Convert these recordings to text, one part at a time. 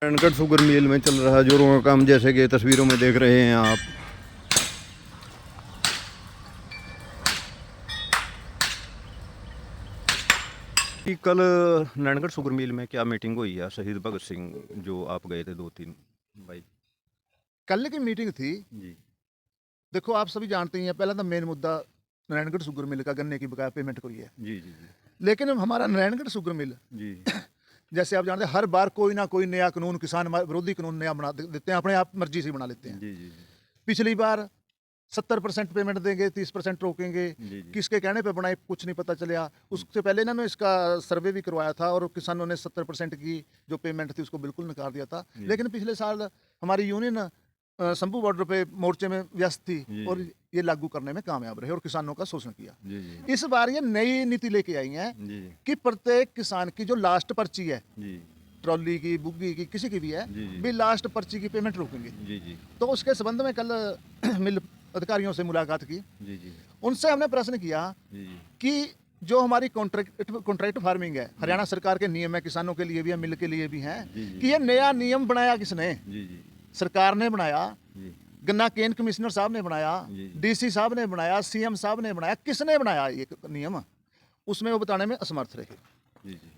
Narayangarh sugar mill में चल रहा जोरों का काम, जैसे कि तस्वीरों में देख रहे हैं आप। कि कल नारायणगढ़ शुगर मिल में क्या मीटिंग हुई है शहीद भगत सिंह, जो आप गए थे 2-3 भाई? कल की मीटिंग थी। जी देखो, आप सभी जानते ही हैं, पहला तो मेन मुद्दा नारायणगढ़ शुगर मिल का गन्ने की बकाया पेमेंट को ही है। जी जी जी लेकिन हमारा नारायणगढ़ शुगर मिल, जी जैसे आप जानते हैं, हर बार कोई ना कोई नया कानून, किसान विरोधी कानून नया बना देते हैं, अपने आप मर्जी से बना लेते हैं। जी जी पिछली बार 70% पेमेंट देंगे, 30% रोकेंगे। जी जी किसके कहने पे बनाए कुछ नहीं पता चला। उससे पहले इन्होंने इसका सर्वे भी करवाया था और किसानों ने 70% की जो पेमेंट थी उसको बिल्कुल नकार दिया था। जी। लेकिन पिछले साल हमारी यूनियन शंभू बॉर्डर पे मोर्चे में व्यस्त थी जी। और ये लागू करने में कामयाब रहे और किसानों का शोषण किया। जी जी इस बार ये नई नीति लेके आई है जी कि प्रत्येक किसान की जो लास्ट पर्ची है, जी ट्रॉली की, बुग्गी की, किसी की भी है, जी जी भी लास्ट पर्ची की पेमेंट रोकेंगे। जी जी तो उसके संबंध में कल मिल अधिकारियों से मुलाकात की। जी जी उनसे हमने प्रश्न किया जी कि जो हमारी कॉन्ट्रैक्ट फार्मिंग है, हरियाणा सरकार के नियम है, किसानों के लिए भी है, मिल के लिए भी है, जी, जी। कि ये नया नियम बनाया किसने? जी जी सरकार ने बनाया, जी गन्ना केन कमिश्नर साहब ने बनाया, जी, जी। डीसी साहब ने बनाया, सीएम साहब ने बनाया, किसने बनाया ये नियम? उसमें वो बताने में असमर्थ रहे। जी जी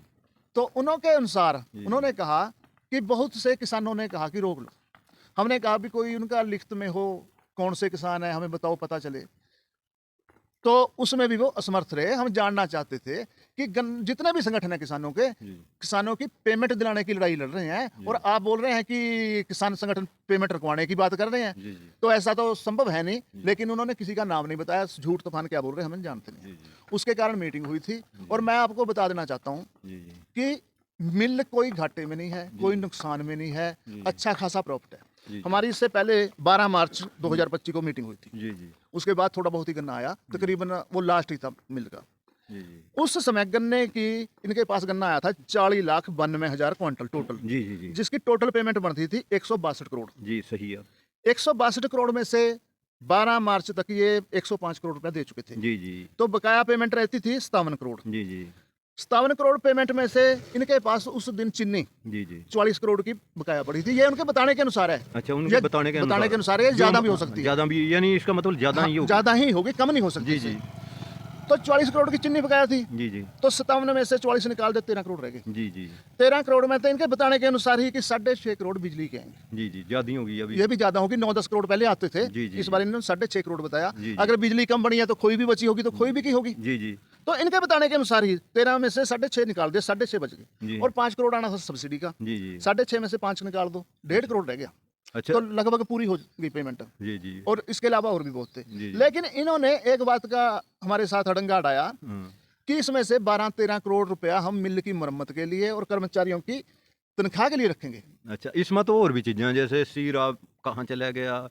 तो उन्होंने अनुसार जी। उन्होंने कहा कि बहुत से किसानों ने कहा कि रोक लो। हमने कहा भी कोई उनका लिखित में हो, कौन से किसान है हमें बताओ, पता चले। तो उसमें भी वो असमर्थ रहे। हम जानना चाहते थे कि जितने भी संगठन है किसानों के, जी किसानों की पेमेंट दिलाने की लड़ाई लड़ रहे हैं, जी। और आप बोल रहे हैं कि किसान संगठन पेमेंट रखवाने की बात कर रहे हैं। जी जी तो ऐसा तो संभव है नहीं। जी। लेकिन उन्होंने किसी का नाम नहीं बताया, झूठ तूफान क्या बोल रहे हैं हमें जानते नहीं। जी जी उसके कारण मीटिंग हुई थी। और मैं आपको बता देना चाहता हूँ जी जी कि मिल कोई घाटे में नहीं है, जी। कोई नुकसान में नहीं है, जी। अच्छा खासा प्रॉफिट है। जी। हमारी इससे पहले 12 मार्च 2025 को मीटिंग हुई थी। जी जी उसके बाद थोड़ा बहुत ही गन्ना आया, तकरीबन वो लास्ट ही था मिल का। जी जी उस समय गन्ने की इनके पास गन्ना आया था 40,92,000 क्विंटल टोटल, जी जी जी जिसकी टोटल पेमेंट बनती थी 162 करोड़। जी सही है। 162 करोड़ में से 12 मार्च तक ये 105 करोड़ रुपया दे चुके थे। जी जी तो बकाया पेमेंट रहती थी 57 करोड़। जी जी 57 करोड़ पेमेंट में से इनके पास उस दिन चीनी जी जी 44 करोड़ की बकाया पड़ी थी। ये उनके बताने के अनुसार है। अच्छा, उनके ये बताने के अनुसार ये ज्यादा भी हो सकती है। ज़्यादा भी, यानी इसका मतलब ज़्यादा ही होगा। ज्यादा ही होगी, कम नहीं हो सकती जी इससे। जी तो 44 करोड़ की चीनी बकाया थी। जी जी तो 57 में से 44 निकाल दे, 13 करोड़ रह गए। जी जी 13 करोड़ में तो इनके बताने के अनुसार ही कि 6.5 करोड़ बिजली के आएंगे। जी जी ज़्यादा ही होगी अभी। ये भी ज्यादा होगी, 9-10 करोड़ पहले आते थे। जी, जी, इस बार इन्होंने 6.5 करोड़ बताया। जी, जी। अगर बिजली कम बनी है तो खोई भी बची होगी, तो खोई भी की होगी। जी जी तो इनके बताने के अनुसार ही 13 में से 6.5 निकाल दिए, 6.5 बच जी। गए। और 5 करोड़ आना था सब्सिडी का। जी जी 6.5 में से 5 निकाल दो, 1.5 करोड़ रह गया। अच्छा। तो लगभग पूरी हो गई पेमेंट। जी जी और इसके अलावा और भी बहुत थे। जी, जी। लेकिन इन्होंने एक बात का हमारे साथ अड़ंगा अड़ाया हाँ। कि इसमें से 12-13 करोड़ रुपया हम मिल की मरम्मत के लिए और कर्मचारियों की तनख्वाह के लिए रखेंगे। अच्छा, इसमें तो और भी चीज़ें हैं, जैसे सीरा कहाँ चला गया,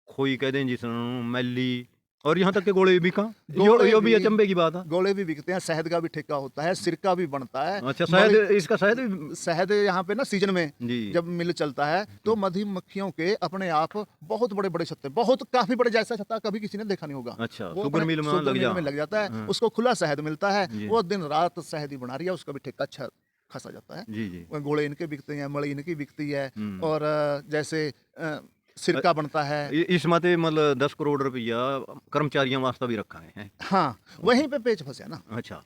खोई कह दें जिसਨੂੰ मैली, और यहाँ तक के गोले भी कहाँ, यो भी अचंभे की बात है। गोले भी बिकते हैं, शहद का भी ठेका होता है, सिरका भी बनता है। अच्छा, शहद, इसका शहद भी। शहद यहाँ पे ना सीजन में जी जब मिल चलता है तो मधुमक्खियों के अपने आप बहुत बड़े बड़े छत्ते, बहुत काफी बड़े, जैसा छत्ता कभी किसी ने देखा नहीं होगा। अच्छा, वो शुगर अपने मिल में शुगर लग मिल में लग जाता है। हाँ। उसको खुला शहद मिलता है, जी। वो दिन रात शहद ही बना रही है, उसका भी ठेका अच्छा खासा जाता है। जी जी घोड़े इनके बिकते हैं, मड़ी इनकी बिकती है। हम्म। और जैसे सिरका बनता है। इसमें तो मतलब 10 करोड़ रुपया कर्मचारियों वास्ते भी रखा है। हाँ, वहीं पे पेच फंसे ना। अच्छा।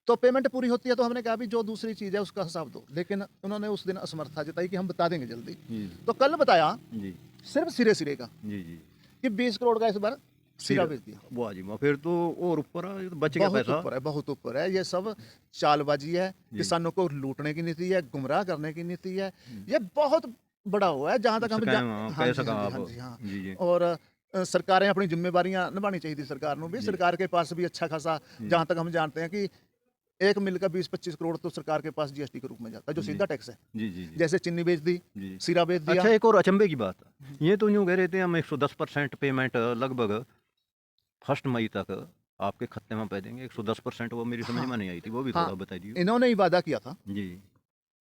तो पेमेंट पूरी होती है तो हमने कहा भी जो दूसरी चीज़ है उसका हिसाब दो। लेकिन उन्होंने उस दिन असमर्थता जताई कि हम बता देंगे जल्दी। जी तो कल बताया जी सिर्फ सिरे सिरे का जी जी कि 20 करोड़ का इस बार सिरा बेच दिया। वाह जी वाह, फिर तो और ऊपर है, ये तो बच गया बहुत पैसा। ऊपर है, बहुत ऊपर है। ये सब चालबाजी है, जी। किसानों को लूटने की नीति है, गुमराह करने की नीति है। ये बहुत बड़ा हुआ है जहाँ तक हम स्कैम, हाँ, हाँ कह जी, सका हाँ आप। जी, हाँ जी, हाँ। जी जी और सरकारें अपनी जिम्मेवारियां निभानी चाहिए थी। सरकार को भी, जी। सरकार के पास भी अच्छा खासा, जहाँ तक हम जानते हैं कि एक मिल का 20-25 करोड़ तो सरकार के पास जीएसटी के रूप में जाता है, जो जी। सीधा टैक्स है। जी जी जी जैसे चीनी बेच दी, जी। सीरा बेच दिया। अच्छा, एक और अचंभे की बात है, ये तो यूँ कह रहे थे हम 110% पेमेंट लगभग 1 मई तक आपके खाते में पै देंगे। 110% वो मेरी समझ हाँ, में नहीं आई थी, वो भी हाँ, थोड़ा बता दीजिए। इन्होंने ही वादा किया था जी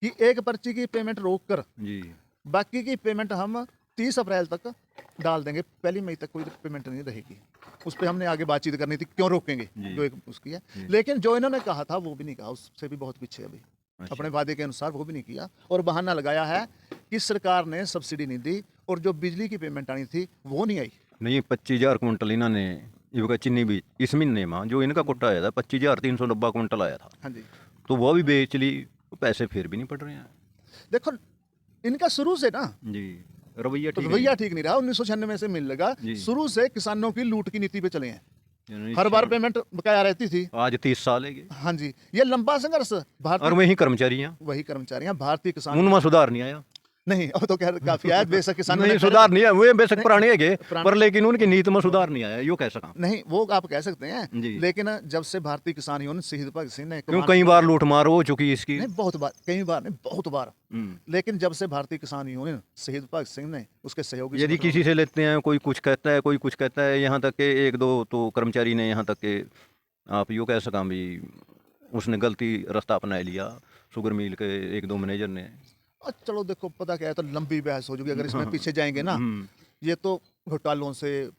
कि एक पर्ची की पेमेंट रोक कर जी बाकी की पेमेंट हम 30 अप्रैल तक डाल देंगे। 1 मई तक कोई पेमेंट नहीं रहेगी। उस पर हमने आगे बातचीत करनी थी, क्यों रोकेंगे, जी। जो एक उसकी है। जी। लेकिन जो इन्होंने कहा था वो भी नहीं कहा, उससे भी बहुत पीछे अभी। अच्छा। अपने वादे के अनुसार वो भी नहीं किया और बहाना लगाया है कि सरकार ने सब्सिडी नहीं दी और जो बिजली की पेमेंट आनी थी वो नहीं आई। नहीं 25,000 कुंटल इन्होंने ये चीनी भी इस महीने में जो इनका कोटा आया था 25,390 कुंटल आया था, हाँ जी, तो वो भी बेच ली, तो पैसे फिर भी नहीं पड़ रहे हैं। देखो इनका शुरू से ना जी रवैया तो ठीक रवैया ठीक नहीं रहा। 1996 से मिल लगा, जी। शुरू से किसानों की लूट की नीति पे चले हैं। नहीं। हर बार पेमेंट बकाया रहती थी। आज 30 साल है हाँ जी, ये लंबा संघर्ष और भारतीय वही कर्मचारियाँ वही कर्मचारियां भारतीय किसान उनमें सुधार नहीं आया। नहीं, अब तो खैर काफी आया, बेशक किसानों नहीं ने सुधार नहीं है, वे बेशक पुराने है पुराने- पर लेकिन उनकी नीति में सुधार नहीं आया, यो कह सका। नहीं, वो आप कह सकते हैं, जी। लेकिन जब से भारतीय किसान यूनियन शहीद भगत सिंह ने क्यों कई बार लूट मार हो चुकी इसकी। नहीं, बहुत बार, कई बार नहीं, बहुत बार। हम्म। लेकिन जब से भारतीय किसान यूनियन शहीद भगत सिंह ने उसके सहयोगी यदि किसी से लेते हैं कोई कुछ कहता है, कोई कुछ कहता है, यहाँ तक के एक दो तो कर्मचारी ने यहाँ तक के आप यूँ कह सका भी उसने गलती रास्ता अपना लिया, शुगर मिल के एक दो मैनेजर ने। चलो देखो, पता क्या है, तो लंबी बहस हो जाएगी अगर इसमें पीछे जाएंगे ना। ये तो घोटालों से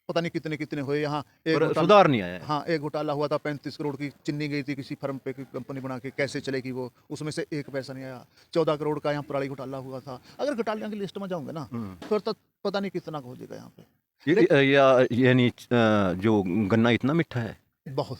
पता नहीं कितने कितने हुए यहाँ। पर सुधार नहीं आया है। हाँ, एक घोटाला हुआ था, 35 करोड़ की चीनी गई थी किसी फर्म पे, कंपनी बना के, कैसे चलेगी वो, उसमें से एक पैसा नहीं आया। 14 करोड़ का यहाँ पराली घोटाला हुआ था। अगर घोटालियों की लिस्ट में जाऊंगे ना फिर तो पता नहीं कितना हो जाएगा यहाँ पे। यानी जो गन्ना इतना मीठा है बहुत।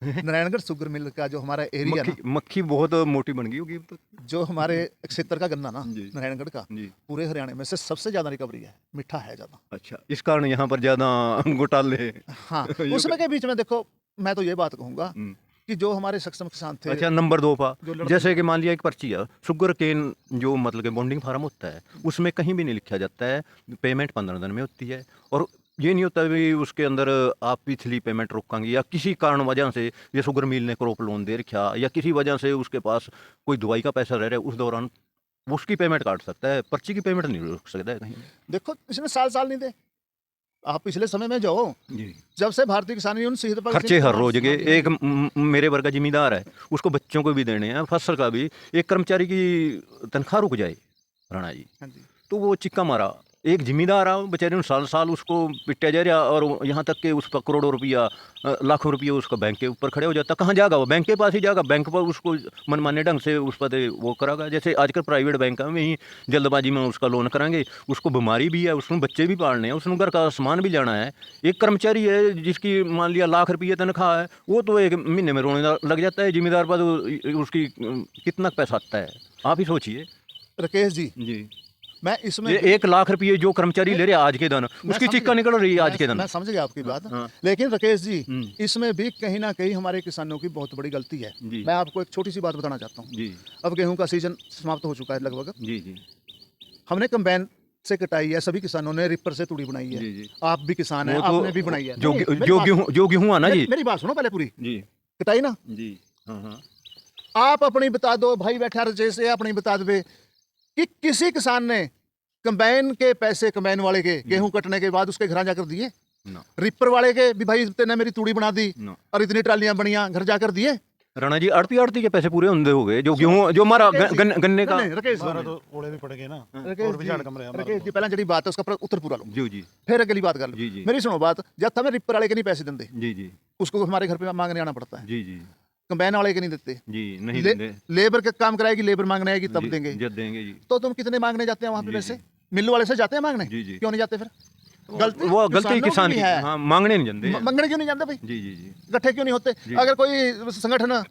नारायणगढ़ शुगर मिल का जो हमारा एरिया ना, मक्खी बहुत मोटी बन गई होगी अब तो। जो हमारे क्षेत्र का गन्ना ना जी। नारायणगढ़ का, जी। पूरे हरियाणा में से सबसे ज्यादा रिकवरी है, मीठा है ज्यादा। अच्छा, इस कारण यहाँ पर ज्यादा घोटाले। हाँ, उसमें के बीच में देखो, मैं तो ये बात कहूंगा कि जो हमारे सक्षम किसान थे। अच्छा, नंबर 2 पा जो लड़के- जैसे कि मान लिया एक पर्ची है, शुगर केन जो मतलब कि बॉन्डिंग फार्म होता है, उसमें कहीं भी नहीं लिखा जाता है पेमेंट 15 दिन में होती है, और ये नहीं होता भी उसके अंदर आप पिछली पेमेंट रोकांगे या किसी कारण वजह से ये शुगर मिल ने क्रॉप लोन दे रखा या किसी वजह से उसके पास कोई दवाई का पैसा रह रहा है, उस दौरान उसकी पेमेंट काट सकता है, पर्ची की पेमेंट नहीं रोक सकता है कहीं। देखो इसने साल नहीं दे। आप पिछले समय में जाओ, जी। जब से भारतीय किसान यूनियन शहीद भगत खर्चे सिंह हर रोज के, एक मेरे वर्ग का जिम्मेदार है, उसको बच्चों को भी देने हैं, फसल का भी, एक कर्मचारी की तनख्वाह रुक जाए राणा जी, हाँ जी, तो वो चिक्का मारा। एक जिम्मेदार आ बेचारे साल साल उसको पिटा जा रहा, और यहाँ तक कि उस पर करोड़ों रुपया लाखों रुपया उसका बैंक के ऊपर खड़े हो जाता। कहाँ जाएगा वो? बैंक के पास ही जाएगा, बैंक पर उसको मनमाने ढंग से उस पर वो करागा। जैसे आजकल प्राइवेट बैंक में ही जल्दबाजी में उसका लोन कराएंगे, उसको बीमारी भी है, उसमें बच्चे भी पालने हैं, उसमें घर का सामान भी जाना है। एक कर्मचारी है जिसकी मान लिया लाख रुपये तनख्वाह है, वो तो एक महीने में रोने लग जाता है। जिम्मेदार पर उसकी कितना पैसा आता है आप ही सोचिए। राकेश जी, जी, मैं इसमें ये 1 लाख रुपये जो कर्मचारी ले रहे हैं आज के दिन, उसकी चिक्का निकल रही है आज के दिन। मैं समझ गया आपकी बात, हाँ। लेकिन राकेश जी, इसमें भी कहीं ना कहीं हमारे किसानों की बहुत बड़ी गलती है। जी। मैं आपको एक छोटी सी बात बताना चाहता हूँ। जी अब गेहूं का सीजन समाप्त हो चुका है लगभग। जी जी हमने कंबाइन से कटाई है, सभी किसानों ने रिपर से तूड़ी बनाई है। जी जी। आप भी किसान हैं, वो तो आपने भी बनाई है। जो नहीं, मेरी जो बात- गेहूं जो गेहूं आना जी। मेरी बात सुनो पहले पूरी। जी कटाई ना, जी हाँ हाँ आप अपनी बता दो, भाई बैठा जैसे अपनी बता दो कि किसी किसान ने कंबाइन के पैसे, कंबाइन वाले के गेहूं कटने के बाद उसके घर जाकर दिए? ना रिपर वाले के भी, भाई तेने मेरी तूड़ी बना दी ना। और इतनी ट्रालियां बनिया, घर जाकर दिए? राणा जी, आड़ती के पैसे पूरे होंगे हो गए, जो गेहूं जो हमारा गन्ने का। नहीं, राकेश जी, हमारा तो ओले भी पड़ गए ना, राकेश और भी झाड़ कम रहे हमारा राकेश तो। जी, पहले जड़ी बात है उसका उत्तर पूरा लो, जी जी फिर अगली बात कर लो। जी, जी। मेरी सुनो बात, जब तक रिपर वाले के नहीं पैसे देते, जी जी उसको हमारे घर पे मांगने आना पड़ता है। जी जी कंबाइन वाले के नहीं देते, जी नहीं देंगे लेबर के काम कराएगी, लेबर मांगने आएगी तब जी, देंगे। जब देंगे जी। तो तुम कितने मांगने जाते हैं वहां पे जी, पैसे? जी। मिल वाले से जाते हैं मांगने? जी, जी। क्यों नहीं जाते फिर? गलती वो गलती किसानों किसान की की है। हाँ, मांगने नहीं जानते। मांगने क्यों नहीं जाते भाई? जी जी जी इकट्ठे क्यों नहीं होते? जी। अगर कोई संगठन,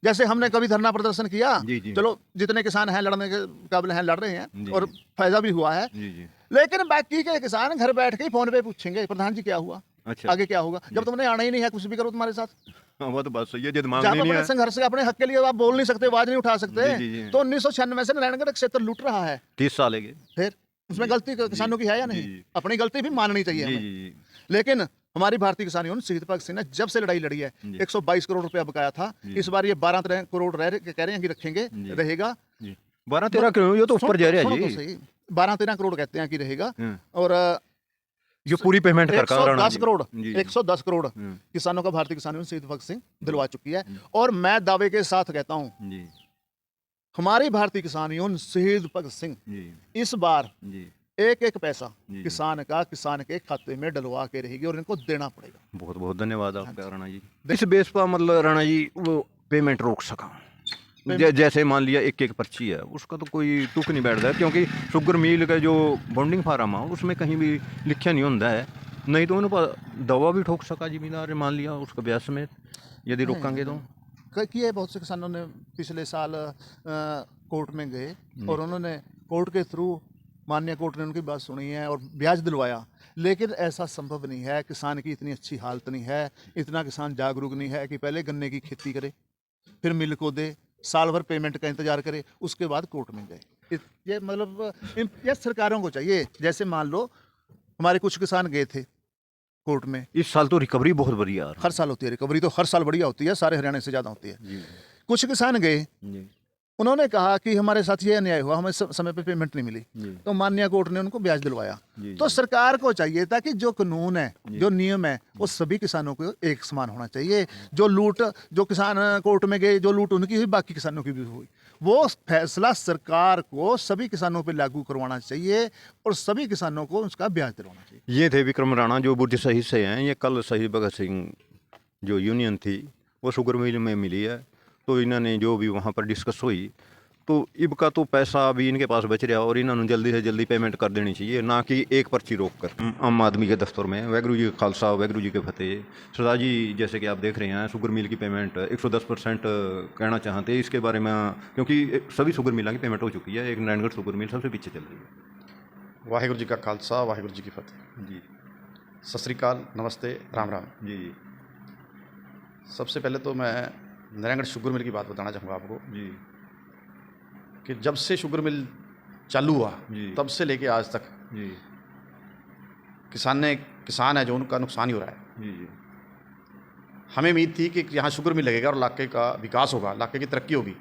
जैसे हमने कभी धरना प्रदर्शन किया, जी, जी। चलो जितने किसान हैं लड़ने के काबिल हैं लड़ रहे जी, हैं और जी। फायदा भी हुआ है, जी जी लेकिन बाकी के किसान घर बैठ के ही फोन पे पूछेंगे, प्रधान जी क्या हुआ, अच्छा आगे क्या होगा? जब तुमने आना ही नहीं है, कुछ भी करो तुम्हारे साथ, हाँ, वो तो बात सही है, जब जहाँ मांगने पर नहीं अपने है। संघर्ष के, अपने हक के लिए आप बोल नहीं सकते, आवाज नहीं उठा सकते। जी, जी, जी। तो 1996 से नारायणगढ़ क्षेत्र लूट रहा है, 30 साल है ये। फिर उसमें गलती किसानों की है या जी, नहीं? जी। अपनी गलती भी माननी चाहिए जी हमें। जी जी लेकिन हमारी भारतीय किसान यूनियन शहीद भगत सिंह ने जब से लड़ाई लड़ी है, जी। 122 करोड़ रुपया बकाया था। जी। इस बार ये 12-13 करोड़ कह रहे हैं कि रखेंगे, जी। रहेगा। 12-13 क्यों, ये तो ऊपर जा रहा है सुनो जी। तो सही, 12-13 करोड़ कहते हैं कि रहेगा। हाँ। और जो पूरी पेमेंट कर 110 करोड़, जी 110 करोड़ हम्म, किसानों का भारतीय किसान यूनियन शहीद भगत सिंह दिलवा चुकी है। और मैं दावे के साथ कहता हूं, जी हमारी भारतीय किसान यूनियन शहीद भगत सिंह जी इस बार जी एक एक पैसा जी। किसान के खाते में डलवा के रहेगी और इनको देना पड़ेगा। बहुत बहुत धन्यवाद आपका राणा जी। इस बेस पर मतलब राणा जी वो पेमेंट रोक सका। जैसे मान लिया एक एक पर्ची है, उसका तो कोई तुक नहीं बैठता है, क्योंकि शुगर मिल का जो बॉन्डिंग फार्म है उसमें कहीं भी लिखा नहीं होता है, नहीं तो उन्होंने दवा भी ठोक सका जिम्मेदार मान लिया उसका ब्याज समेत यदि रोकांगे तो। किए बहुत से किसानों ने पिछले साल कोर्ट में गए और उन्होंने कोर्ट के थ्रू माननीय कोर्ट ने उनकी बात सुनी है और ब्याज दिलवाया, लेकिन ऐसा संभव नहीं है। किसान की इतनी अच्छी हालत नहीं है, इतना किसान जागरूक नहीं है कि पहले गन्ने की खेती करे, फिर मिल को दे, साल भर पेमेंट का इंतजार करे, उसके बाद कोर्ट में गए। ये मतलब ये सरकारों को चाहिए। जैसे मान लो हमारे कुछ किसान गए थे कोर्ट में, इस साल तो रिकवरी बहुत बढ़िया हर साल होती है रिकवरी, तो हर साल बढ़िया होती है, सारे हरियाणा से ज़्यादा होती है। जी कुछ किसान गए, जी उन्होंने कहा कि हमारे साथ ये अन्याय हुआ, हमें समय पे पेमेंट नहीं मिली, जी तो माननीय कोर्ट ने उनको ब्याज दिलवाया। जी तो सरकार को चाहिए था कि जो कानून है, जो नियम है, वो सभी किसानों को एक समान होना चाहिए। जो लूट, जो किसान कोर्ट में गए, जो लूट उनकी हुई, बाकी किसानों की भी हुई, वो फैसला सरकार को सभी किसानों पर लागू करवाना चाहिए और सभी किसानों को उसका ब्याज दिलवाना चाहिए। ये थे विक्रम राणा जो बुर्ज शहीद से हैं। ये कल शहीद भगत सिंह जो यूनियन थी वो शुगर मिल में मिली है, तो इन्होंने जो भी वहाँ पर डिस्कस हुई, तो इनका तो पैसा अभी इनके पास बच रहा और इन्होंने जल्दी से जल्दी पेमेंट कर देनी चाहिए, ना कि एक पर्ची रोक कर आम आदमी के दफ्तर में। वाहगुरू जी का खालसा, वाहगुरू जी के फतेह। सरदार जी जैसे कि आप देख रहे हैं शुगर मिल की पेमेंट 110% कहना चाहते हैं इसके बारे में, क्योंकि सभी शुगर मिलों की पेमेंट हो चुकी है, एक नारायणगढ़ शुगर मिल सबसे पीछे चल रही है। वाहिगुरू जी का खालसा, वाहिगुरू जी की फतेह। जी सत श्री अकाल, नमस्ते, राम राम। जी जी सबसे पहले तो मैं नारायणगढ़ शुगर मिल की बात बताना चाहूँगा आपको जी कि जब से शुगर मिल चालू हुआ जी। तब से लेके आज तक जी किसान है जो उनका नुकसान ही हो रहा है। जी जी हमें उम्मीद थी कि यहाँ शुगर मिल लगेगा और इलाके का विकास होगा, इलाके की तरक्की होगी,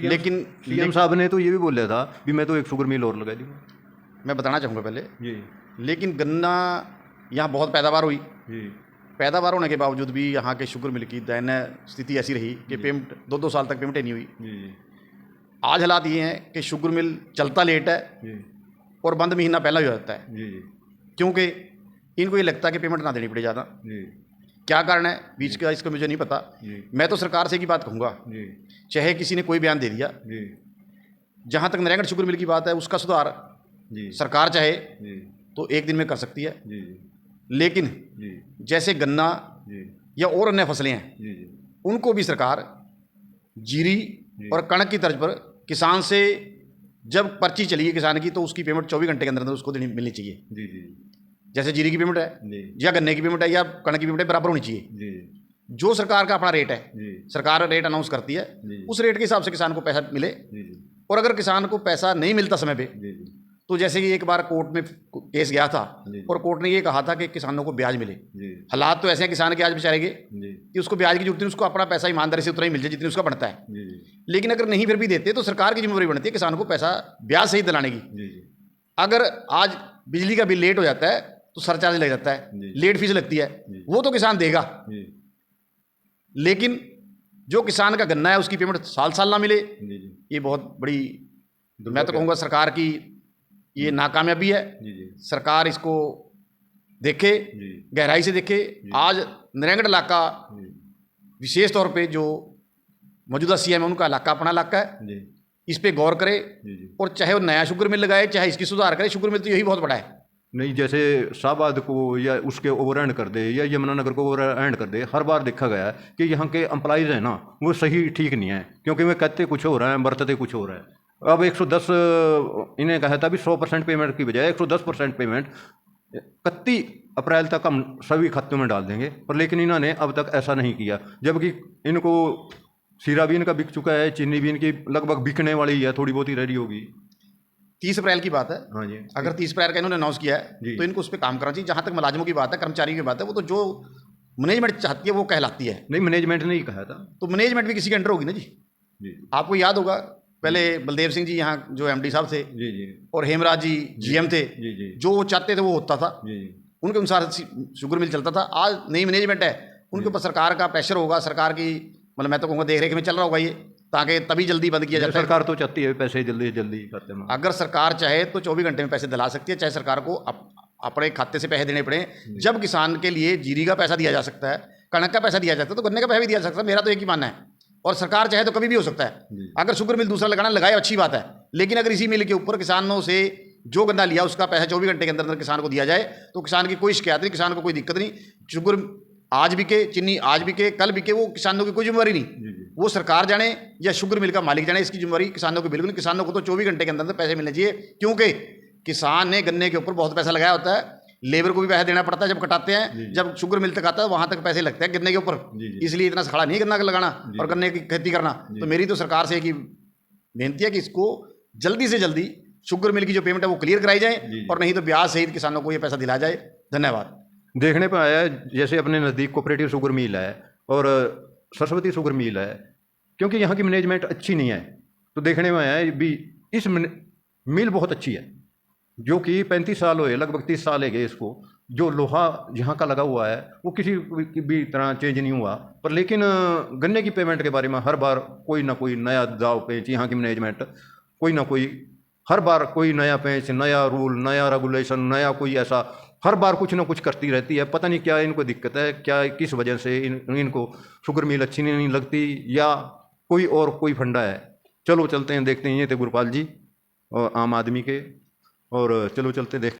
लेकिन सीएम साहब ने तो ये भी बोला था कि मैं तो एक शुगर मिल और लगा दूंगा। मैं बताना चाहूँगा पहले, जी लेकिन गन्ना यहाँ बहुत पैदावार हुई। जी पैदावार होने के बावजूद भी यहाँ के शुगर मिल की दयनीय स्थिति ऐसी रही कि पेमेंट 2-2 साल तक पेमेंट ही नहीं हुई। जी जी आज हालात ये हैं कि शुगर मिल चलता लेट है जी और बंद महीना पहला ही हो जाता है, जी जी क्योंकि इनको ये लगता है कि पेमेंट ना देनी पड़े ज़्यादा। जी क्या कारण है बीच का, इसका मुझे नहीं पता। जी मैं तो सरकार से की बात कहूँगा, जी चाहे किसी ने कोई बयान दे दिया, जी जहाँ तक नारायणगढ़ शुगर मिल की बात है उसका सुधार जी सरकार चाहे जी तो एक दिन में कर सकती है, जी लेकिन जी जैसे गन्ना जी या और अन्य फसलें हैं जी जी उनको भी सरकार जीरी और कणक की तर्ज पर किसान से जब पर्ची चली है किसान की तो उसकी पेमेंट 24 घंटे के अंदर अंदर उसको देनी मिलनी चाहिए। जी जी जैसे जीरी की पेमेंट है जी या गन्ने की पेमेंट है या कणक की पेमेंट है, बराबर होनी चाहिए। जी जो सरकार का अपना रेट है, जी सरकार रेट अनाउंस करती है, जी उस रेट के हिसाब से किसान को पैसा मिले। जी जी और अगर किसान को पैसा नहीं मिलता समय पे, जी जी तो जैसे कि एक बार कोर्ट में केस गया था जी। और कोर्ट ने ये कहा था कि किसानों को ब्याज मिले। जी हालात तो ऐसे हैं किसान के आज बेचारेगे जी कि उसको ब्याज की जरूरत नहीं, उसको अपना पैसा ईमानदारी से उतना ही मिल जाए जितनी उसका बनता है। जी जी लेकिन अगर नहीं फिर भी देते तो सरकार की जिम्मेदारी बनती है किसान को पैसा ब्याज सही दिलाने की। जी जी अगर आज बिजली का बिल लेट हो जाता है तो सरचार्ज लग जाता है, जी। लेट फीस लगती है, जी। वो तो किसान देगा। जी लेकिन जो किसान का गन्ना है उसकी पेमेंट साल साल ना मिले, जी जी ये बहुत बड़ी, मैं तो कहूँगा सरकार की ये नाकामयाबी है। जी जी सरकार इसको देखे, जी गहराई से देखे। आज नारायणगढ़ इलाका जी विशेष तौर पे जो मौजूदा सीएम है उनका इलाका अपना इलाका है, जी इस पे गौर करे जी जी और चाहे वो नया शुगर मिल लगाए चाहे इसकी सुधार करे। शुगर मिल तो यही बहुत बड़ा है। नहीं, जैसे शाहबाद को या उसके ओवरहैंड कर दे या यमुनानगर को ओवरहैंड कर दे, हर बार देखा गया है कि यहाँ के एम्प्लॉइज़ हैं ना वो सही ठीक नहीं है, क्योंकि वे कहते कुछ हो रहा है बरतते कुछ हो रहा है। अब 110 इन्हें कहा था भी 100% पेमेंट की बजाय 110% पेमेंट 31 अप्रैल तक हम सभी खातों में डाल देंगे, पर लेकिन इन्होंने अब तक ऐसा नहीं किया। जबकि इनको सीरा भी इनका बिक चुका है, चीनी भी इनकी लगभग बिकने वाली ही है, थोड़ी बहुत ही रेडी होगी। 30 अप्रैल की बात है। हाँ जी, अगर 30 अप्रैल का इन्होंने अनाउंस किया है जी। तो इनको उस पर काम करना चाहिए। जहाँ तक मुलाजिमों की बात है, कर्मचारियों की बात है, वो तो जो मैनेजमेंट चाहती है वो कहलाती है। नहीं मैनेजमेंट ने ही कहा था। तो मैनेजमेंट भी किसी के अंडर होगी ना जी। जी आपको याद होगा पहले बलदेव सिंह जी यहाँ जो एमडी साहब थे जी जी और हेमराज जी जीएम थे, जी जी जो वो चाहते थे वो होता था, जी जी उनके अनुसार शुगर मिल चलता था। आज नई मैनेजमेंट है, उनके ऊपर सरकार का प्रेशर होगा, सरकार की मतलब मैं तो कहूँगा देख रेख में चल रहा होगा ये, ताकि तभी जल्दी बंद किया जाता है। सरकार तो चाहती है पैसे जल्दी से जल्दी खाते में। अगर सरकार चाहे तो 24 घंटे में पैसे दिला सकती है, चाहे सरकार को अपने खाते से पैसे देने पड़े। जब किसान के लिए जीरी का पैसा दिया जा सकता है, कणक का पैसा दिया जाता है, तो गन्ने का पैसा भी दिया जा सकता है। मेरा तो एक ही मानना है। और सरकार चाहे तो कभी भी हो सकता है। अगर शुगर मिल दूसरा लगाना लगाए, अच्छी बात है, लेकिन अगर इसी मिल के ऊपर किसानों से जो गन्ना लिया उसका पैसा 24 घंटे के अंदर अंदर किसान को दिया जाए तो किसान की कोई शिकायत नहीं, किसान को कोई दिक्कत नहीं। शुगर आज बिके, चीनी आज बिके, कल बिके, वो किसानों की कोई जिम्मेवारी नहीं। वो सरकार जाने या शुगर मिल का मालिक जाने, इसकी जिम्मेवारी किसानों की बिल्कुल नहीं। किसानों को तो 24 घंटे के अंदर अंदर पैसे मिलने चाहिए, क्योंकि किसान ने गन्ने के ऊपर बहुत पैसा लगाया होता है, लेबर को भी पैसा देना पड़ता है जब कटाते हैं, जब शुगर मिल तक आता है वहां तक पैसे लगते हैं गन्ने के ऊपर। इसलिए इतना सखड़ा नहीं गन्ना लगाना और गन्ने की खेती करना। तो मेरी तो सरकार से एक ही बेनती है कि इसको जल्दी से जल्दी शुगर मिल की जो पेमेंट है वो क्लियर कराई जाए, और नहीं तो ब्याज सहित किसानों को ये पैसा दिलाया जाए। धन्यवाद। देखने पर आया है, जैसे अपने नज़दीक कोऑपरेटिव शुगर मिल है और सरस्वती शुगर मिल है, क्योंकि यहाँ की मैनेजमेंट अच्छी नहीं है, तो देखने में आया है भी इस मिल बहुत अच्छी है, जो कि 35 साल हुए, लगभग 30 साल है गए इसको। जो लोहा यहाँ का लगा हुआ है वो किसी भी तरह चेंज नहीं हुआ, पर लेकिन गन्ने की पेमेंट के बारे में हर बार कोई ना कोई नया दाव पेच, यहाँ की मैनेजमेंट कोई ना कोई हर बार कोई नया पेच, नया रूल, नया रेगुलेशन, नया कोई ऐसा हर बार कुछ ना कुछ करती रहती है। पता नहीं क्या इनको दिक्कत है, क्या किस वजह से इनको शुगर मिल अच्छी नहीं लगती, या कोई फंडा है। चलो चलते हैं, देखते हैं। ये थे गुरपाल जी और आम आदमी के, और चलो चलते देख